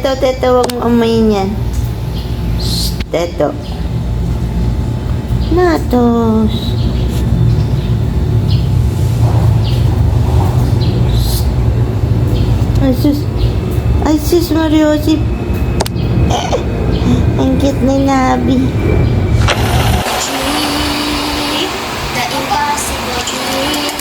Teto, huwag mo amayin yan. Shh, Teto. Natos. Ay, sus, Mariosip. Ang cute na nabi. The impossible dream.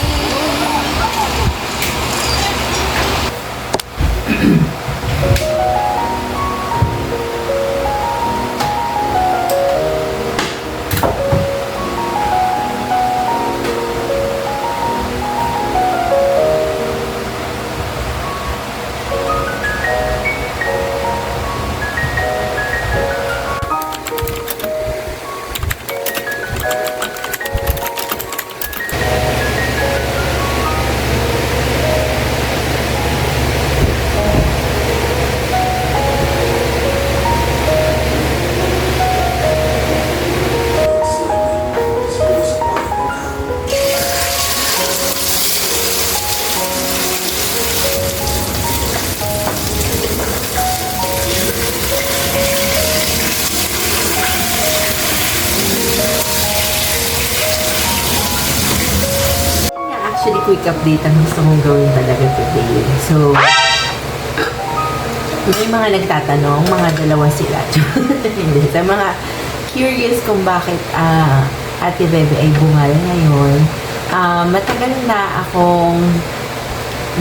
Actually, quick update ang gusto kong gawin talaga today. So, may mga nagtatanong, mga dalawa sila. Hindi. Sa mga curious kung bakit Ate Bebe ay bungal ngayon, matagal na akong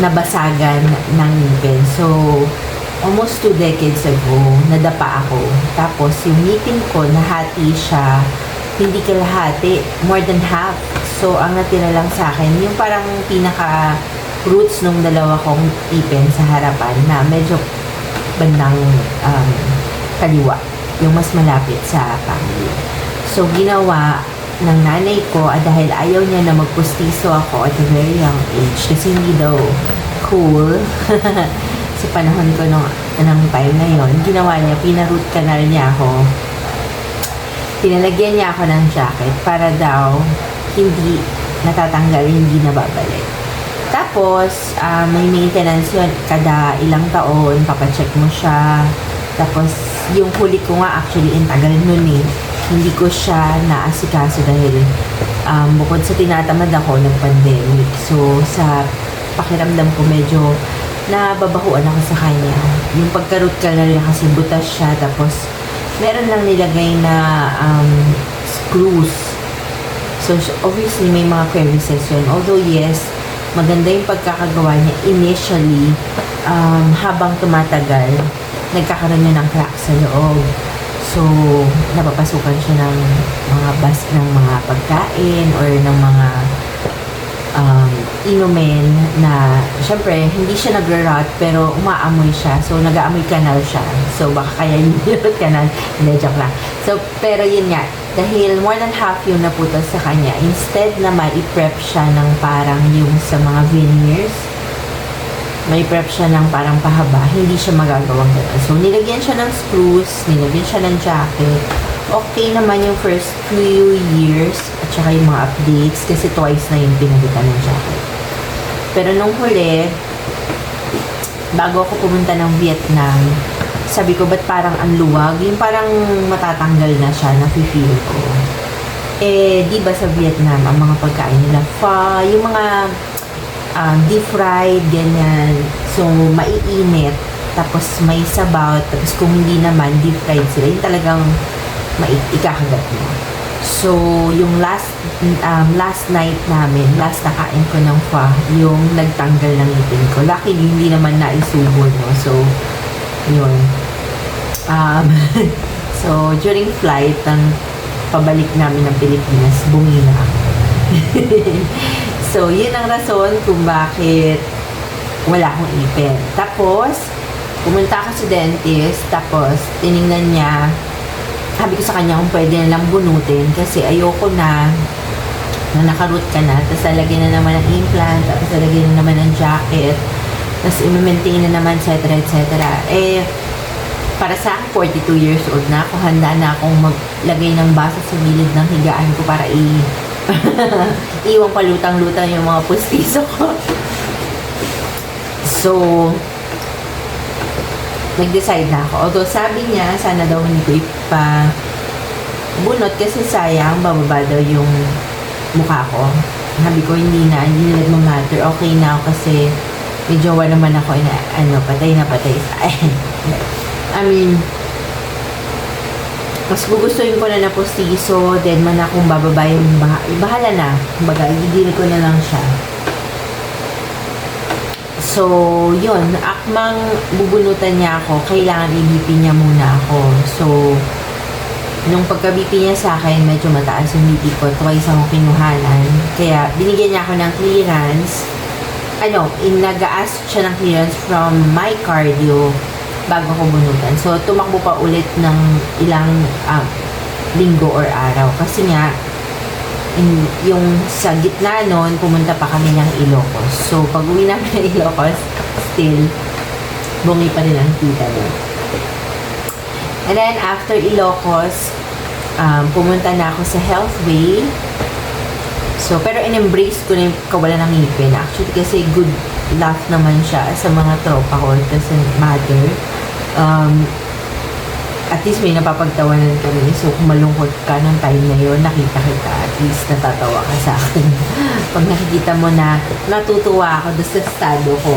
nabasagan ng ngipin. So, almost 2 decades ago, nadapa ako. Tapos, yung ngipin ko, nahati siya, hindi kalahati, more than half. So, ang natira lang sa akin, yung parang pinaka-roots nung dalawa kong ipin sa harapan na medyo bandang kaliwa, yung mas malapit sa family. So, ginawa ng nanay ko dahil ayaw niya na magpustiso ako at a very young age kasi hindi daw cool sa panahon ko ng time na yon. Ginawa niya, pinaroot canal niya ako. Pinalagyan niya ako ng jacket para daw hindi natatanggal, hindi nababalik. Tapos, may maintenance yun. Kada ilang taon, papacheck mo siya. Tapos, yung huli ko nga, actually, in tagal nun eh. Hindi ko siya naasikaso dahil bukod sa tinatamad ako, nag-pandemic. So, sa pakiramdam ko, medyo nababahuan ako sa kanya. Yung pagkarot canal niya kasi butas siya. Tapos, meron lang nilagay na screws. So, obviously, may mga crevices yun. Although, yes, maganda yung pagkakagawa niya initially, habang tumatagal, nagkakaroon niya ng crack sa loob. So, napapasukan siya ng mga ng mga pagkain or ng mga inumin na, syempre, hindi siya nag-rot pero umaamoy siya. So, nag-aamoy canal siya. So, baka kaya yung canal. Hindi, joke lang. So, pero yun nga, dahil more than half yung naputas sa kanya, instead na mai-prep siya ng parang yung sa mga veneers, may prep siya ng parang pahaba, hindi siya magagawang gano'n. So, nilagyan siya ng screws, nilagyan siya ng jacket. Okay naman yung first few years at saka yung mga updates kasi twice na yung pinalitan ng jacket. Pero nung huli, bago ako pumunta ng Vietnam, sabi ko, ba't parang ang luwag? Yung parang matatanggal na siya, nafe-feel ko. Eh, di ba sa Vietnam, ang mga pagkain nila, pho, yung mga deep fried, ganyan. So, maiinit. Tapos, may sabaw. Tapos, kung hindi naman, deep fried sila. Yung talagang ikakagat mo. So, yung last night namin, last nakain ko ng pho, yung nagtanggal ng ngipin ko. Luckily, hindi naman naisubo, no? So, yun. So, during flight, pabalik namin ng Pilipinas, bumina ako. So, yun ang rason kung bakit wala akong ipin. Tapos, pumunta ako sa dentist, tapos tiningnan niya, sabi ko sa kanya kung pwede na lang bunutin kasi ayoko na naka-root ka na, tapos lalagyan na naman ng implant, tapos lalagyan na naman ng jacket, tapos i-maintain na naman, etc. Eh, para sa akin, 42 years old na ako, handa na akong maglagay ng baso sa gilid ng higaan ko para iwang palutang-lutang yung mga pustiso ko. So, nag-decide na ako. Although sabi niya, sana daw hindi ko bunot kasi sayang, bababa daw yung mukha ko. Sabi ko, hindi na nagmamatter. Okay na ako kasi may jowa naman ako na, patay na patay sa I mean, mas gugustuhin ko na postiso, then man akong bababa yung bahala na. Kumbaga, i-deal ko na lang siya. So, yun, akmang bubunutan niya ako, kailangan i-BP niya muna ako. So, nung pagka-BP niya sa akin, medyo mataas yung BP ko, twice ako kinuhanan. Kaya, binigyan niya ako ng clearance. Nag-ask siya ng clearance from my cardio bago ko bunutan. So, tumakbo pa ulit ng ilang linggo or araw. Kasi nga, yung sa gitna nun, pumunta pa kami ng Ilocos. So, pag uwi namin ng Ilocos, still, bungi pa rin ang tita doon. And then, after Ilocos, pumunta na ako sa Healthway. So, pero in-embrace ko na yung kawalan ng ngipin. Actually, kasi good laugh naman siya sa mga tropa ko. It doesn't matter. At least may napapagtawanan kami. So, kung malungkot ka ng time na yun, nakita kita, at least natatawa ka sa akin. Pag nakikita mo na natutuwa ako doon sa estado ko.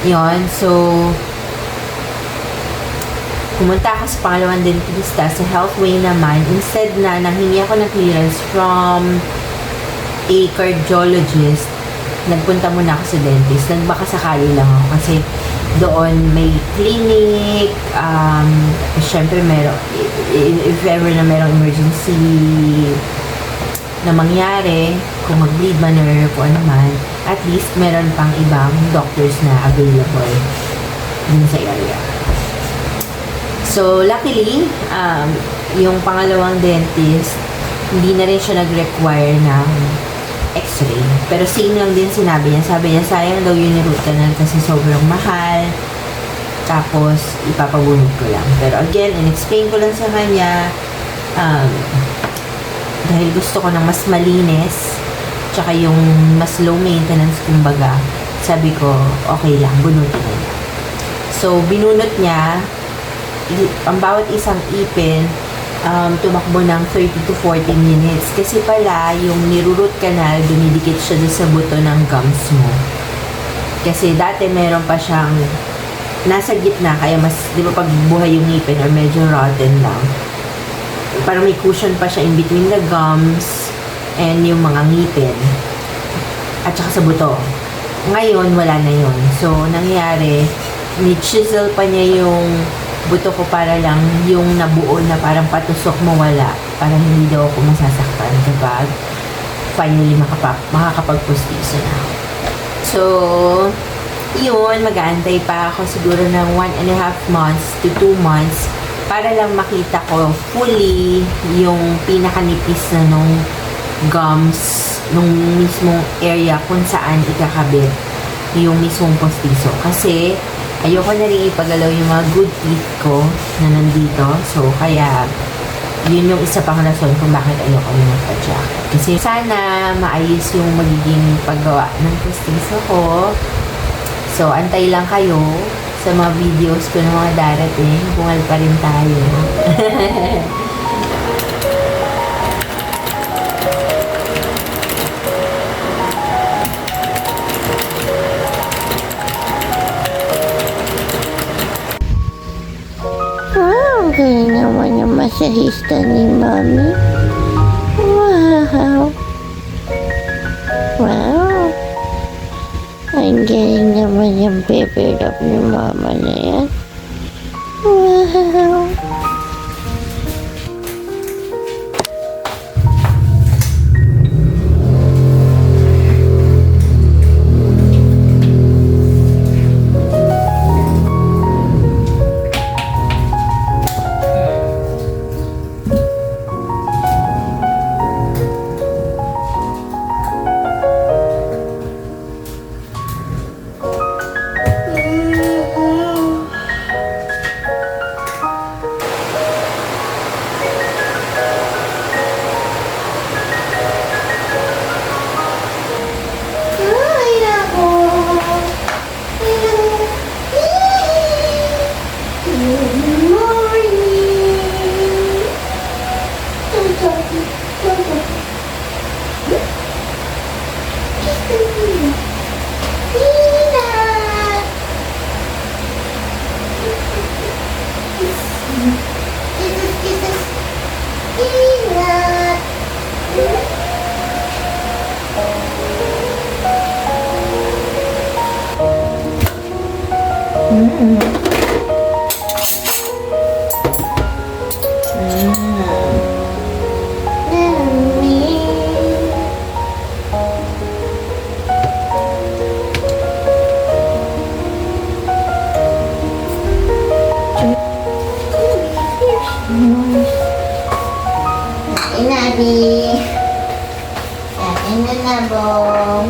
Yun. So, pumunta ako sa pangalawang dentista sa Healthway naman. Instead na nanghingi ako ng clearance from a cardiologist, nagpunta muna ako sa dentist. Nagbaka sakali lang ako kasi doon may clinic, syempre if ever na merong emergency na mangyari, kung mag-bleed man or kung ano man, at least meron pang ibang doctors na available dun sa area. So, luckily, yung pangalawang dentist, hindi na rin siya nag-require ng x-ray. Pero same lang din sinabi niya. Sabi niya, sayang daw yun yung root canal kasi sobrang mahal. Tapos, ipapabunod ko lang. Pero again, in-explain ko lang sa kanya, dahil gusto ko ng mas malinis, tsaka yung mas low maintenance, kumbaga, sabi ko, okay lang, bunutin na niya. So, binunot niya, ang bawat isang ipin, tumakbo ng 30 to 40 minutes. Kasi pala, yung nirurot canal, dumidikit siya sa buto ng gums mo. Kasi dati meron pa siyang nasa gitna, kaya mas, di ba pag buhay yung ngipin or medyo rotten lang, parang may cushion pa siya in between the gums and yung mga ngipin. At saka sa buto. Ngayon, wala na yun. So, nangyari, ni-chisel pa niya yung buto ko para lang yung nabuo na parang patusok mawala. Parang hindi daw ako masasaktan kapag finally makakapagpustiso na ako. So, yun, mag-aantay pa ako siguro ng 1.5 months to 2 months para lang makita ko fully yung pinakanipis na nung gums, nung mismong area kung saan ikakabit yung mismong postiso. Kasi, ayoko na rin ipagalaw yung mga good teeth ko na nandito. So, kaya, yun yung isa pang rason kung bakit ayoko yung magpa-jacket. Kasi sana maayos yung magiging paggawa ng postiso ko. So, antay lang kayo sa mga videos ko ng mga darating. Bungal pa rin tayo. Ang galing naman yung masahista ni Mami. Wow! Wow! Ang galing naman yung baby love ni Mama na yan. Wow! Inabi. Kain na na, Bong.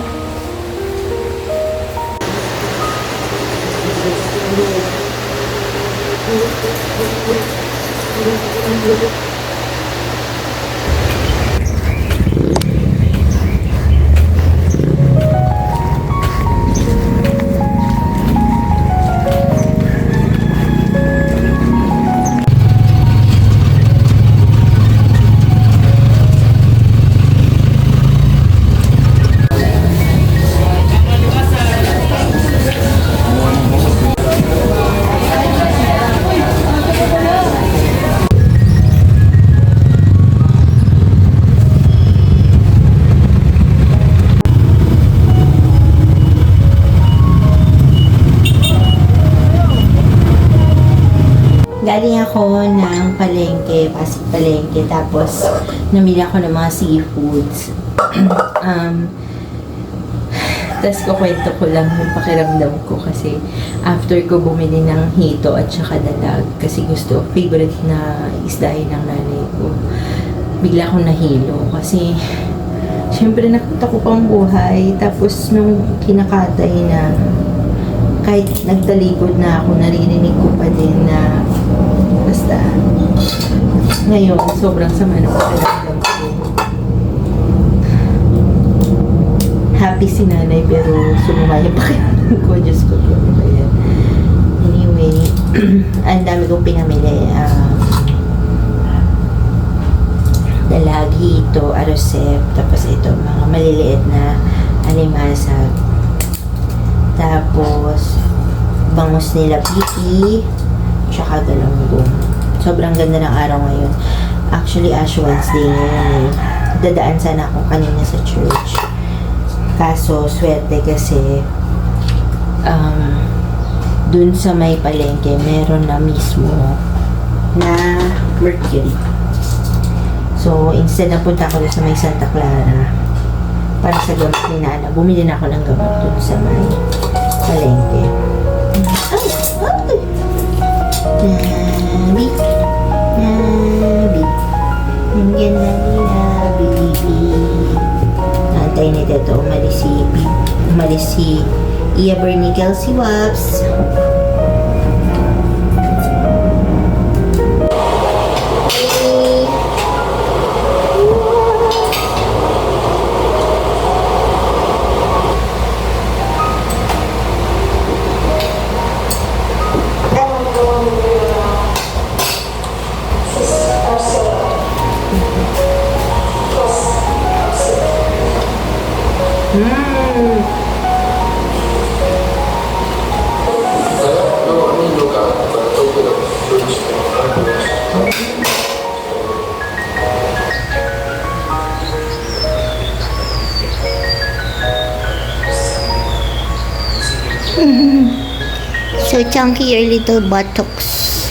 Galing ako ng palengke, Pasig Palengke, tapos namili ako ng mga seafoods. Tapos kukwento ko lang yung pakiramdam ko kasi after ko bumili ng hito at saka dalag kasi gusto, favorite na isda yun ng nanay ko. Bigla akong nahilo kasi syempre nakita ko pang buhay, tapos nung kinakatay na kahit nagtalikod na ako, naririnig ko pa din na basta ngayon sobrang sama ng pakiramdam ko. Happy si nanay pero sumama yung pakiramdam ko. Diyos ko po. Anyway, ang dami kong pinamili. Dalag, hito, arosep, tapos ito mga maliliit na alimasag. Tapos, bangus nila pipi, tsaka galunggong. Sobrang ganda ng araw ngayon. Actually, Ash Wednesday ngayon eh. Dadaan sana ako kanina sa church. Kaso, swerte kasi dun sa may palengke, meron na mismo na Mercury. So, instead na punta ako dun sa may Santa Clara para sa gamot ni Nana, bumili na ako ng gamot dun sa may palengke. Ay! Ay! Nabi! Nabi! Ang ganda ni Nabi! Nantay ni Teto, umalis si Iya Bernickel, si Waps. So chunky your little buttocks.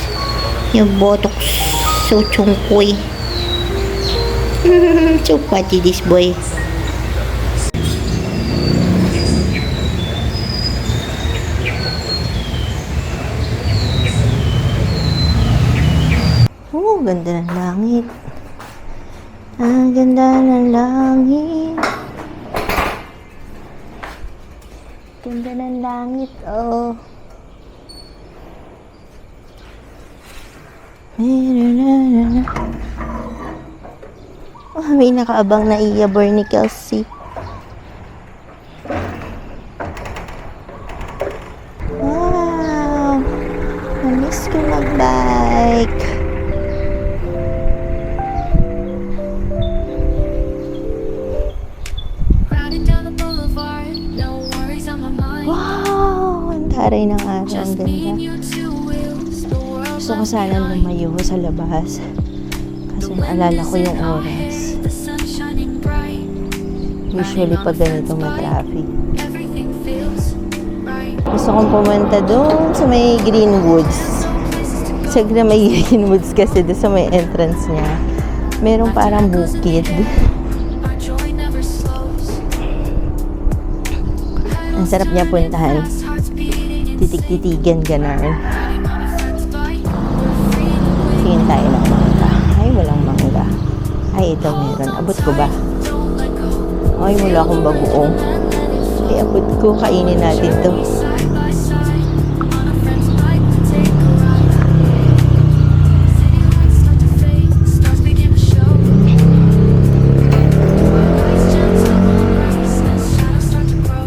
Your buttocks so chunky. So fatty this boy. Oh, ganda ng langit. Ang ganda ng langit. Ganda ng langit, oh. Oh, may nakaabang na Iya Bernickel si. Wow! Namiss ko mag-bike. Wow! Ang taray ng araw. Ang ganda. Gusto ko sana lumayo sa labas. Kasi naalala ko yung oras. Usually pag ganito may traffic. gusto kong pumunta doon sa may Greenwoods. Sa may Greenwoods kasi doon sa may entrance niya. Merong parang bukid. Ang sarap niya puntahan. Titig-titigan, gano'n. Tingin tayo ng mangga. Ay, walang mangga. Ay, ito meron. Abot ko ba? Ay, wala akong bagoong. Ay, abot ko. Kainin natin to.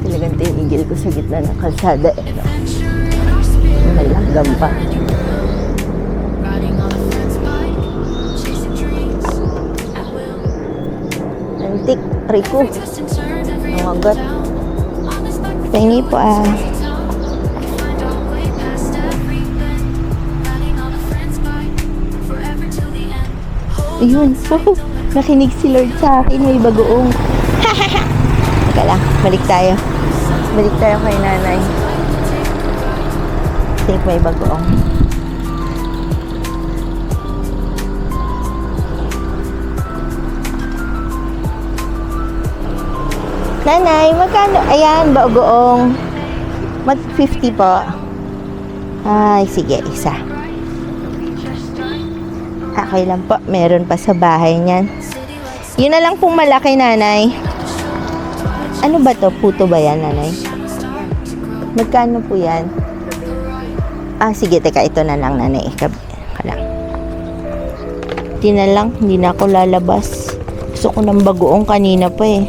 Talagang tinigil ko sa gitna ng kalsada. May langgam pa. Antik, Rico. Ang agat. Pengi po ah. Ayun. Nakinig si Lord sa akin. May bagoong. Teka lang. Balik tayo. Balik tayo kay nanay. Think may bagoong. Nanay, magkano? Ayan, bagoong. Mag 50 po. Ay, sige, isa. Okay lang po. Meron pa sa bahay niyan. Yun na lang pong malaki, nanay. Ano ba to? Puto ba yan, nanay? Magkano po yan? Ah, sige, teka. Ito na lang, nanay. Kalang. Hindi na lang. Hindi na ako lalabas. Gusto ko ng bagoong kanina pa eh.